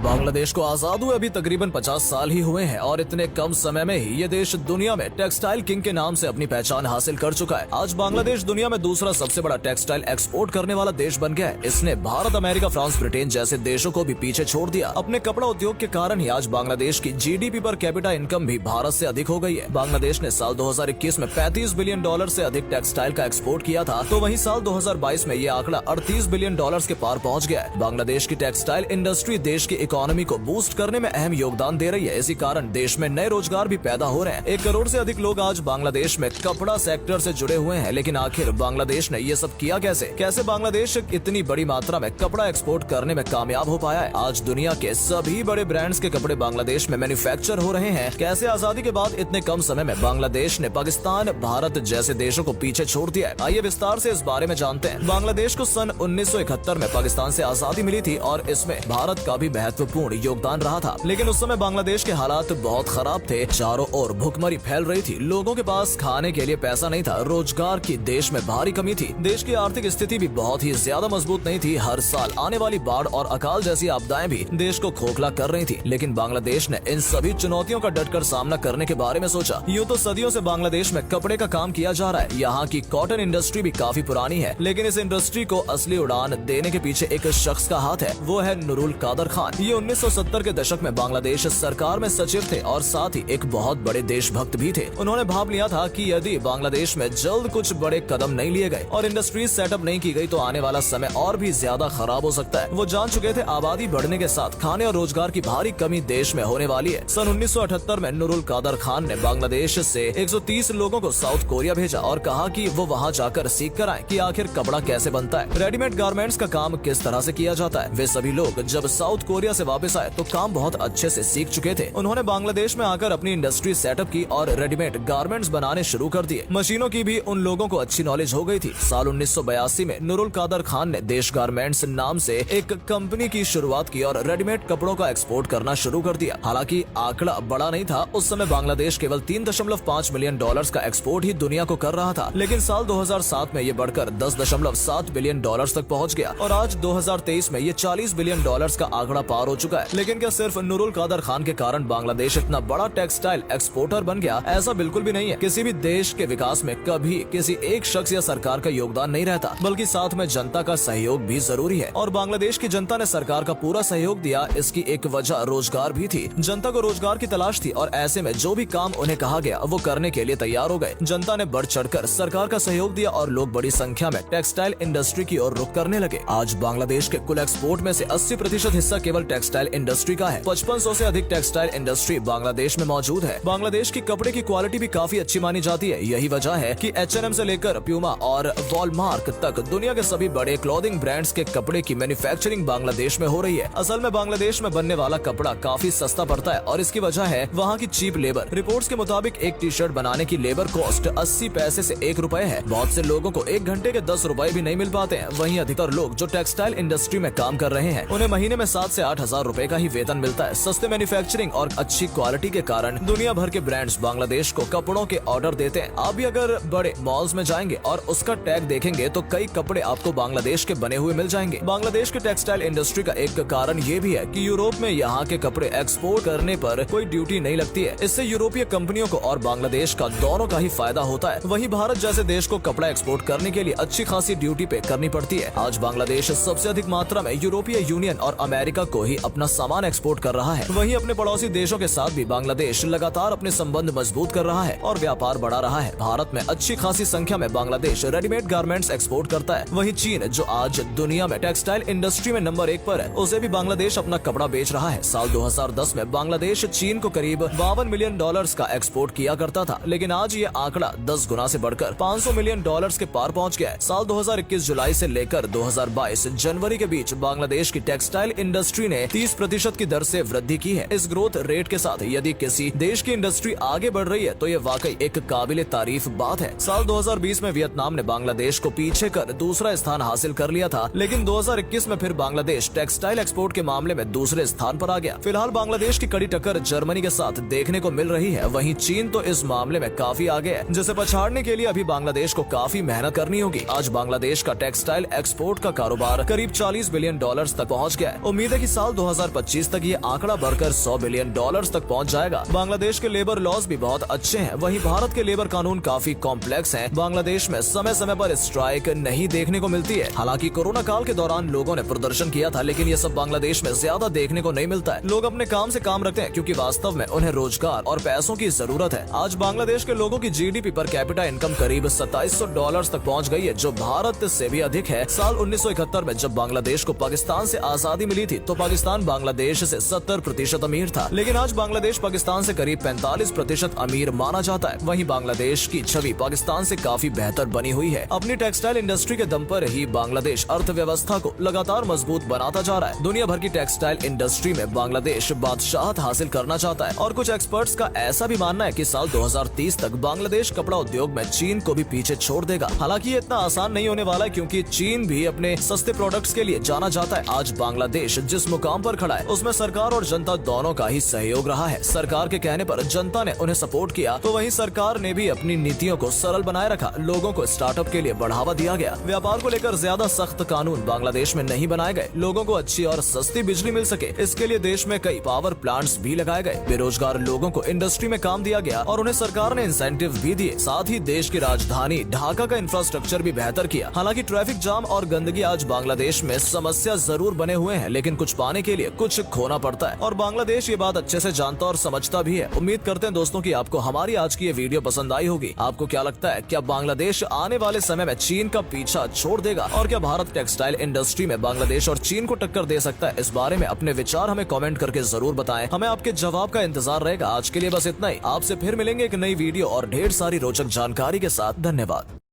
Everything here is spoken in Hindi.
बांग्लादेश को आजाद हुए अभी तकरीबन 50 साल ही हुए हैं और इतने कम समय में ही ये देश दुनिया में टेक्सटाइल किंग के नाम से अपनी पहचान हासिल कर चुका है। आज बांग्लादेश दुनिया में दूसरा सबसे बड़ा टेक्सटाइल एक्सपोर्ट करने वाला देश बन गया है। इसने भारत, अमेरिका, फ्रांस, ब्रिटेन जैसे देशों को भी पीछे छोड़ दिया। अपने कपड़ा उद्योग के कारण ही आज बांग्लादेश की जीडीपी पर कैपिटा इनकम भी भारत से अधिक हो गई है। बांग्लादेश ने साल 2021 में $35 बिलियन से अधिक टेक्सटाइल का एक्सपोर्ट किया था, तो वहीं साल 2022 में ये आंकड़ा $38 बिलियन के पार पहुँच गया है। बांग्लादेश की टेक्सटाइल इंडस्ट्री देश की इकोनॉमी को बूस्ट करने में अहम योगदान दे रही है। इसी कारण देश में नए रोजगार भी पैदा हो रहे हैं। 1 करोड़ से अधिक लोग आज बांग्लादेश में कपड़ा सेक्टर से जुड़े हुए हैं। लेकिन आखिर बांग्लादेश ने ये सब किया कैसे बांग्लादेश इतनी बड़ी मात्रा में कपड़ा एक्सपोर्ट करने में कामयाब हो पाया है? आज दुनिया के सभी बड़े ब्रांड्स के कपड़े बांग्लादेश में मैन्युफैक्चर हो रहे हैं। कैसे आजादी के बाद इतने कम समय में बांग्लादेश ने पाकिस्तान, भारत जैसे देशों को पीछे छोड़ दिया है? आइए विस्तार से इस बारे में जानते हैं। बांग्लादेश को सन 1971 में पाकिस्तान से आजादी मिली थी और इसमें भारत का भी महत्वपूर्ण योगदान रहा था। लेकिन उस समय बांग्लादेश के हालात बहुत खराब थे। चारों ओर भुखमरी फैल रही थी। लोगों के पास खाने के लिए पैसा नहीं था। रोजगार की देश में भारी कमी थी। देश की आर्थिक स्थिति भी बहुत ही ज्यादा मजबूत नहीं थी। हर साल आने वाली बाढ़ और अकाल जैसी आपदाएं भी देश को खोखला कर रही थी। लेकिन बांग्लादेश ने इन सभी चुनौतियों का डटकर सामना करने के बारे में सोचा। यूँ तो सदियों से बांग्लादेश में कपड़े का काम किया जा रहा है। यहाँ की कॉटन इंडस्ट्री भी काफी पुरानी है। लेकिन इस इंडस्ट्री को असली उड़ान देने के पीछे एक शख्स का हाथ है। वो है नुरुल कादर खान। ये 1970 के दशक में बांग्लादेश सरकार में सचिव थे और साथ ही एक बहुत बड़े देशभक्त भी थे। उन्होंने भाप लिया था कि यदि बांग्लादेश में जल्द कुछ बड़े कदम नहीं लिए गए और इंडस्ट्रीज सेटअप नहीं की गई तो आने वाला समय और भी ज्यादा खराब हो सकता है। वो जान चुके थे आबादी बढ़ने के साथ खाने और रोजगार की भारी कमी देश में होने वाली है। सन 1978 में नुरुल कादर खान ने बांग्लादेश से 130 लोगों को साउथ कोरिया भेजा और कहा कि वो वहाँ जाकर सीख कर आए कि आखिर कपड़ा कैसे बनता है, रेडीमेड गारमेंट्स का काम किस तरह से किया जाता है। वे सभी लोग जब साउथ कोरिया से वापस आए तो काम बहुत अच्छे से सीख चुके थे। उन्होंने बांग्लादेश में आकर अपनी इंडस्ट्री सेटअप की और रेडीमेड गारमेंट्स बनाने शुरू कर दिए। मशीनों की भी उन लोगों को अच्छी नॉलेज हो गई थी। साल 1982 में नुरुल कादर खान ने देश गारमेंट्स नाम से एक कंपनी की शुरुआत की और रेडीमेड कपड़ों का एक्सपोर्ट करना शुरू कर दिया। हालांकि आंकड़ा बड़ा नहीं था। उस समय बांग्लादेश केवल $3.5 मिलियन का एक्सपोर्ट ही दुनिया को कर रहा था। लेकिन साल 2007 में ये बढ़कर $10.7 बिलियन तक पहुँच गया और आज 2023 में ये $40 बिलियन का आंकड़ा पार हो चुका है। लेकिन क्या सिर्फ नुरुल कादर खान के कारण बांग्लादेश इतना बड़ा टेक्सटाइल एक्सपोर्टर बन गया? ऐसा बिल्कुल भी नहीं है। किसी भी देश के विकास में कभी किसी एक शख्स या सरकार का योगदान नहीं रहता, बल्कि साथ में जनता का सहयोग भी जरूरी है। और बांग्लादेश की जनता ने सरकार का पूरा सहयोग दिया। इसकी एक वजह रोजगार भी थी। जनता को रोजगार की तलाश थी और ऐसे में जो भी काम उन्हें कहा गया वो करने के लिए तैयार हो गए। जनता ने बढ़ चढ़कर सरकार का सहयोग दिया और लोग बड़ी संख्या में टेक्सटाइल इंडस्ट्री की ओर रुख करने लगे। आज बांग्लादेश के कुल एक्सपोर्ट में से 80% हिस्सा केवल टेक्सटाइल इंडस्ट्री का है। 5500 से अधिक टेक्सटाइल इंडस्ट्री बांग्लादेश में मौजूद है। बांग्लादेश की कपड़े की क्वालिटी भी काफी अच्छी मानी जाती है। यही वजह है कि H&M से लेकर प्यूमा और वॉलमार्ट तक दुनिया के सभी बड़े क्लोथिंग ब्रांड्स के कपड़े की मैन्युफैक्चरिंग बांग्लादेश में हो रही है। असल में बांग्लादेश में बनने वाला कपड़ा काफी सस्ता पड़ता है और इसकी वजह है वहाँ की चीप लेबर। रिपोर्ट्स के मुताबिक एक टी शर्ट बनाने की लेबर कॉस्ट 80 पैसे से ₹1 है। बहुत से लोगों को 1 घंटे के ₹10 भी नहीं मिल पाते हैं। वहीं अधिकतर लोग जो टेक्सटाइल इंडस्ट्री में काम कर रहे हैं उन्हें महीने में 7 से 8 हजार रुपए का ही वेतन मिलता है। सस्ते मैन्युफैक्चरिंग और अच्छी क्वालिटी के कारण दुनिया भर के ब्रांड्स बांग्लादेश को कपड़ों के ऑर्डर देते हैं। आप भी अगर बड़े मॉल्स में जाएंगे और उसका टैग देखेंगे तो कई कपड़े आपको बांग्लादेश के बने हुए मिल जाएंगे। बांग्लादेश के टेक्सटाइल इंडस्ट्री का एक कारण ये भी है कि यूरोप में यहाँ के कपड़े एक्सपोर्ट करने पर कोई ड्यूटी नहीं लगती है। इससे यूरोपीय कंपनियों को और बांग्लादेश का दोनों का ही फायदा होता है। वहीं भारत जैसे देश को कपड़ा एक्सपोर्ट करने के लिए अच्छी खासी ड्यूटी पे करनी पड़ती है। आज बांग्लादेश सबसे अधिक मात्रा में यूरोपीय यूनियन और अमेरिका को ही अपना सामान एक्सपोर्ट कर रहा है। वहीं अपने पड़ोसी देशों के साथ भी बांग्लादेश लगातार अपने संबंध मजबूत कर रहा है और व्यापार बढ़ा रहा है। भारत में अच्छी खासी संख्या में बांग्लादेश रेडीमेड गारमेंट्स एक्सपोर्ट करता है। वहीं चीन, जो आज दुनिया में टेक्सटाइल इंडस्ट्री में नंबर 1 पर है, उसे भी बांग्लादेश अपना कपड़ा बेच रहा है। साल 2010 में बांग्लादेश चीन को करीब $52 मिलियन का एक्सपोर्ट किया करता था। लेकिन आज ये आंकड़ा 10 गुना से बढ़कर $500 मिलियन के पार पहुँच गया है। साल 2021 जुलाई से लेकर 2022 जनवरी के बीच बांग्लादेश की टेक्सटाइल इंडस्ट्री ने 30% की दर से वृद्धि की है। इस ग्रोथ रेट के साथ यदि किसी देश की इंडस्ट्री आगे बढ़ रही है तो ये वाकई एक काबिले तारीफ बात है। साल 2020 में वियतनाम ने बांग्लादेश को पीछे कर दूसरा स्थान हासिल कर लिया था। लेकिन 2021 में फिर बांग्लादेश टेक्सटाइल एक्सपोर्ट के मामले में दूसरे स्थान पर आ गया। फिलहाल बांग्लादेश की कड़ी टक्कर जर्मनी के साथ देखने को मिल रही है। वहीं चीन तो इस मामले में काफी आगे है, जिसे पछाड़ने के लिए अभी बांग्लादेश को काफी मेहनत करनी होगी। आज बांग्लादेश का टेक्सटाइल एक्सपोर्ट का कारोबार करीब $40 बिलियन तक पहुंच गया है। उम्मीद है कि साल साल 2025 तक ये आंकड़ा बढ़कर $100 बिलियन तक पहुंच जाएगा। बांग्लादेश के लेबर लॉज भी बहुत अच्छे हैं, वहीं भारत के लेबर कानून काफी कॉम्प्लेक्स हैं। बांग्लादेश में समय समय पर स्ट्राइक नहीं देखने को मिलती है। हालांकि कोरोना काल के दौरान लोगों ने प्रदर्शन किया था, लेकिन ये सब बांग्लादेश में ज्यादा देखने को नहीं मिलता है। लोग अपने काम से काम रखते हैं क्योंकि वास्तव में उन्हें रोजगार और पैसों की जरूरत है। आज बांग्लादेश के लोगों की जीडीपी पर कैपिटा इनकम करीब $2700 तक पहुंच गई है, जो भारत से भी अधिक है। साल 1971 में जब बांग्लादेश को पाकिस्तान से आजादी मिली थी तो पाकिस्तान बांग्लादेश से 70% अमीर था, लेकिन आज बांग्लादेश पाकिस्तान से करीब 45% अमीर माना जाता है। वहीं बांग्लादेश की छवि पाकिस्तान से काफी बेहतर बनी हुई है। अपनी टेक्सटाइल इंडस्ट्री के दम पर ही बांग्लादेश अर्थव्यवस्था को लगातार मजबूत बनाता जा रहा है। दुनिया भर की टेक्सटाइल इंडस्ट्री में बांग्लादेश बादशाहत हासिल करना चाहता है और कुछ एक्सपर्ट्स का ऐसा भी मानना है कि साल 2030 तक बांग्लादेश कपड़ा उद्योग में चीन को भी पीछे छोड़ देगा। हालांकि ये इतना आसान नहीं होने वाला है क्योंकि चीन भी अपने सस्ते प्रोडक्ट्स के लिए जाना जाता है। आज बांग्लादेश जिस मुकाम पर खड़ा है उसमें सरकार और जनता दोनों का ही सहयोग रहा है। सरकार के कहने पर जनता ने उन्हें सपोर्ट किया तो वहीं सरकार ने भी अपनी नीतियों को सरल बनाए रखा। लोगों को स्टार्टअप के लिए बढ़ावा दिया गया। व्यापार को लेकर ज्यादा सख्त कानून बांग्लादेश में नहीं बनाए गए। लोगों को अच्छी और सस्ती बिजली मिल सके इसके लिए देश में कई पावर प्लांट्स भी लगाए गए। बेरोजगार लोगों को इंडस्ट्री में काम दिया गया और उन्हें सरकार ने इंसेंटिव भी दिए। साथ ही देश की राजधानी ढाका का इंफ्रास्ट्रक्चर भी बेहतर किया। हालांकि ट्रैफिक जाम और गंदगी आज बांग्लादेश में समस्या जरूर बने हुए हैं, लेकिन कुछ पाने के लिए कुछ खोना पड़ता है और बांग्लादेश ये बात अच्छे से जानता और समझता भी है। उम्मीद करते हैं दोस्तों कि आपको हमारी आज की ये वीडियो पसंद आई होगी। आपको क्या लगता है, क्या बांग्लादेश आने वाले समय में चीन का पीछा छोड़ देगा और क्या भारत टेक्सटाइल इंडस्ट्री में बांग्लादेश और चीन को टक्कर दे सकता है? इस बारे में अपने विचार हमें कमेंट करके जरूर बताएं। हमें आपके जवाब का इंतजार रहेगा। आज के लिए बस इतना ही। आपसे फिर मिलेंगे एक नई वीडियो और ढेर सारी रोचक जानकारी के साथ। धन्यवाद।